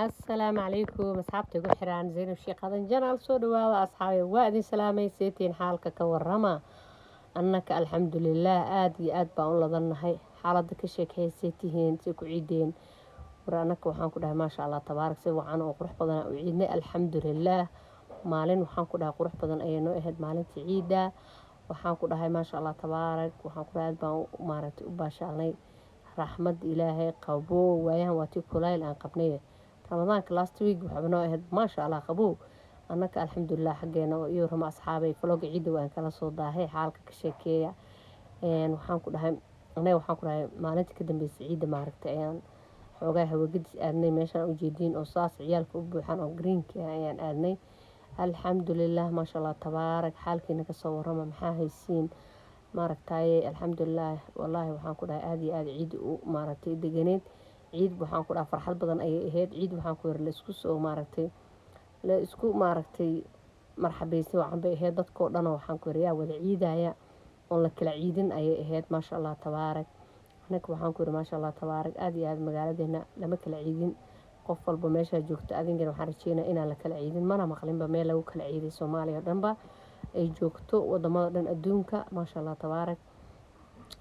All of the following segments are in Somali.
السلام عليكم أصحابتي ugu xiran Zainab Sheekh Qadan Janaal soo dhawaada asxaabi waa idin salaamayseetiin xaalka ka warrama annaka alxamdulillaah aad iyo aad baan u ladanahay xaaladda ka sheekayseetihiin si ku ciideen war annaka waxaan ku dhahay maasha Allah tabaarak si wacan oo qurux badan u ciidnay alxamdulillaah maalin waxaan ku dhahay qurux badan ayay noo ahayd maalintii ciida waxaan ku dhahay maasha Allah tabaarak waxaan ku dhahay aad baan maaragtay u baashaalnay raxmad ilaahay qabo waayahan waa tii kulayl aan qabnay ramadaanka last week waxaa noo ahayd maasha Allah qabow annaka alxamdulillaah xaggeena iyo rama asxaabay vlog ciida waan kala soo daahay xaalka ka sheekeeya waxaan ku dhahay maalintii ka dambeysay ciida maaragtay ayaan xoogaa hawagadis aadnay meeshaan u jeediin oo saas ciyaalka u buuxan oo greenka ayaan aadnay alxamdulillaah maasha Allah tabaarak xaalkiina ka soo warrama maxaa haysiin maaragtay alxamdulillaah wallaahi waxaan ku dhahay aad iyo aad ciid u maaragtay deganeed ciid waxaan ku dhahay farxad badan ayay ahayd ciid waxaan ku yar la isku maaragtay marxabeysay waxaan bay ahayd dadkoo dhan waxaan ku yar wada ciidaya oo la kala ciidin ayay ahayd maasha Allah tabaarak annaka waxaan ku yar maasha Allah tabaarak aad iyo aad magaaladeena lama kala ciidin qof walba meesha joogto adinkana waxaan rajeynayaa inaan la kala ciidin mana maqlinba meel lagu kala ciiday Soomaaliya dhanba ay joogto wadamada dhan adduunka maasha Allah tabaarak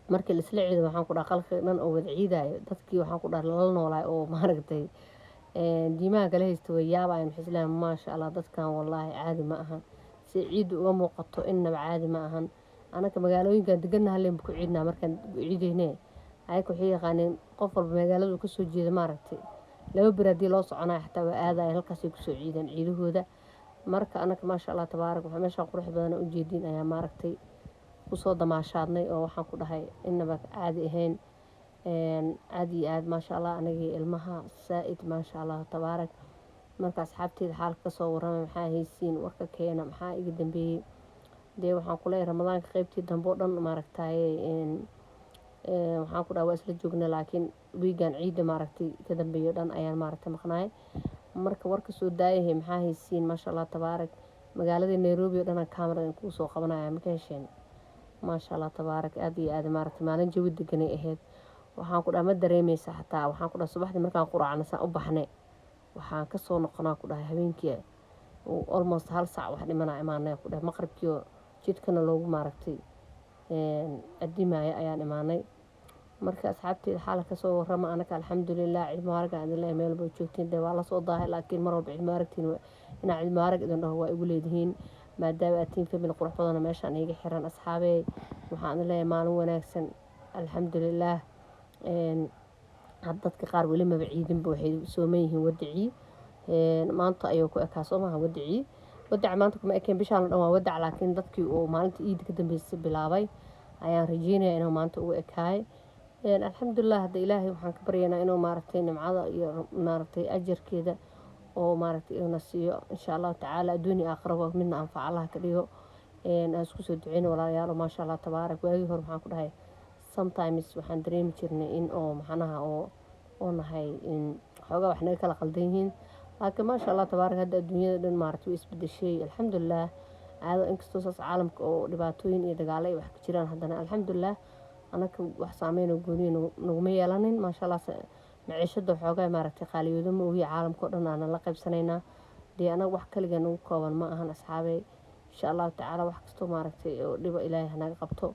markii la isla ciido waxaan ku dhahay qalka dhan oo wada ciidayo dadkii waxaan ku dhahay la noolay oo maaragtay diimaha kala haysto way yaabayaan xislaan maasha Allah dadkan wallaahi caadi ma ahan si ciid uga muuqato inaba caadi ma ahan anaka magaalooyinka deganahay leen ku ciidnaa markaan ciideynay ayku yaqaaneen qof walba magaalada ka soo jeeda maaragtay laba biraadii loo soconaay xataa waa aaday halkaas ay ku soo ciideen ciidahooda marka anaka maasha Allah tabaarak waxa meesha qurux badan u jeedin ayaa maaragtay ku soo damaashaadnay oo waxaan ku dhahay inaba caadi ahayn aad iyo aad maasha Allah anagii ilmaha saaid maasha Allah tabaarak marka asxaabteeda xaalka ka soo warrama maxaa haysiin warka keena maxaa iga dambeeyay dee waxaan ku leeyahay ramadaanka qaybtii dambe oo dhan maaragtay waxaan ku dhahay waa isla joognaa laakiin wiigan ciida maaragtay ka dambeeyo dhan ayaan maaragtay maqnaay marka warka soo daayahay maxaa haysiin maasha Allah tabaarak magaalada Nairobi oo dhan kaamiradan ku soo qabanaya ma ka hesheen maasha Allah tabaarak aad iyo aad maaragtay maalin jawi deganay ahayd waxaan ku dhahay ma dareemaysa xataa waxaan ku dhahay subaxdii markaan quraacna saan u baxnay waxaan ka soo noqonaa ku dhahay habeenkii almost hal saac wax dhimanaa imaanay ku dhahay maqribkii jidkana loogu maaragtay addimaaya ayaan imaanay marka asxaabteeda xaalka ka soo warrama anaka alxamdulillaah cilmo aragga idin leeyahay meel baa joogtiin dee waa la soo daahay laakiin mar walba cilmo aragtiin inaa cilmo arag idin dhaho waa igu leedihiin maadaama aad tihiin family qurux badan meeshaan iga xiran asxaabey waxaan idin leeyahay maalin wanaagsan alxamdulillaah had dadka qaar weli maba ciidinba waxay sooman yihiin wadacii maanta ayuu ku ekaa soo maaha wadacii wadaca maanta kuma ekeen bishaan oo dhan waa wadac laakiin dadkii uu maalinta ciida ka dambeysay bilaabay ayaan rajeynayaa inuu maanta ugu ekaay alxamdulillaah hadda ilaahay waxaan ka baryaynaa inuu maaragtay nimcada iyo maaragtay ajarkeeda oo maaragtay inuu siiyo insha Allah tacaala adduun iyo aakhiraba midna anfac Allah ka dhigo aan isku soo duceyno walaalayaal maasha Allah tabaarak waagii hore waxaan ku dhahay sometimes waxaan dareemi jirnay in oo maxanaha oo nahay in xoogaa wax naga kala qaldan yihiin laakiin maasha Allah tabaarak hadda adduunyada dhan maaragtay way isbedeshay alxamdulillaah aado inkastoo saas caalamka oo dhibaatooyin iyo dagaalo ay wax ka jiraan haddana alxamdulillaah anaka wax saameyn oo gooni naguma yeelanin maasha Allah maciishada xoogaa maaragtay qaaliyoodo ma ogi caalamka oo dhan aan la qaybsanaynaa dee anaga wax kaliya nagu kooban ma ahan asxaabey insha Allah tacaala wax kastoo maaragtay oo dhibo ilaahay hanaga qabto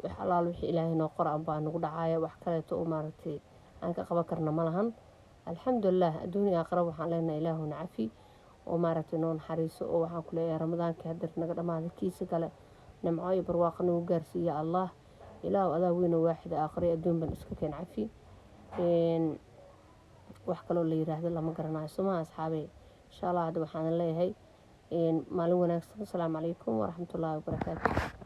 wax allaal wixii ilaahay noo qora baa nagu dhacaya wax kaleeto oo maaragtay aan ka qaban karna ma lahan alxamdulillaah adduun iyo aakhira waxaan leenahay ilaahuna cafi oo maaragtay noo naxariiso oo waxaan ku leeyahay ramadaanka hadda naga dhamaaday kiisa kale nimco iyo barwaaqo nagu gaarsiiya Allah ilaahu adaa weyn oo waaxid aakhira adduun ban iska keen cafi wax kaloo la yiraahdo lama garanayo soma asxaabey insha Allah hadda waxaan leeyahay maalin wanaagsan assalaamu calaykum waraxmatullaahi wabarakaatuh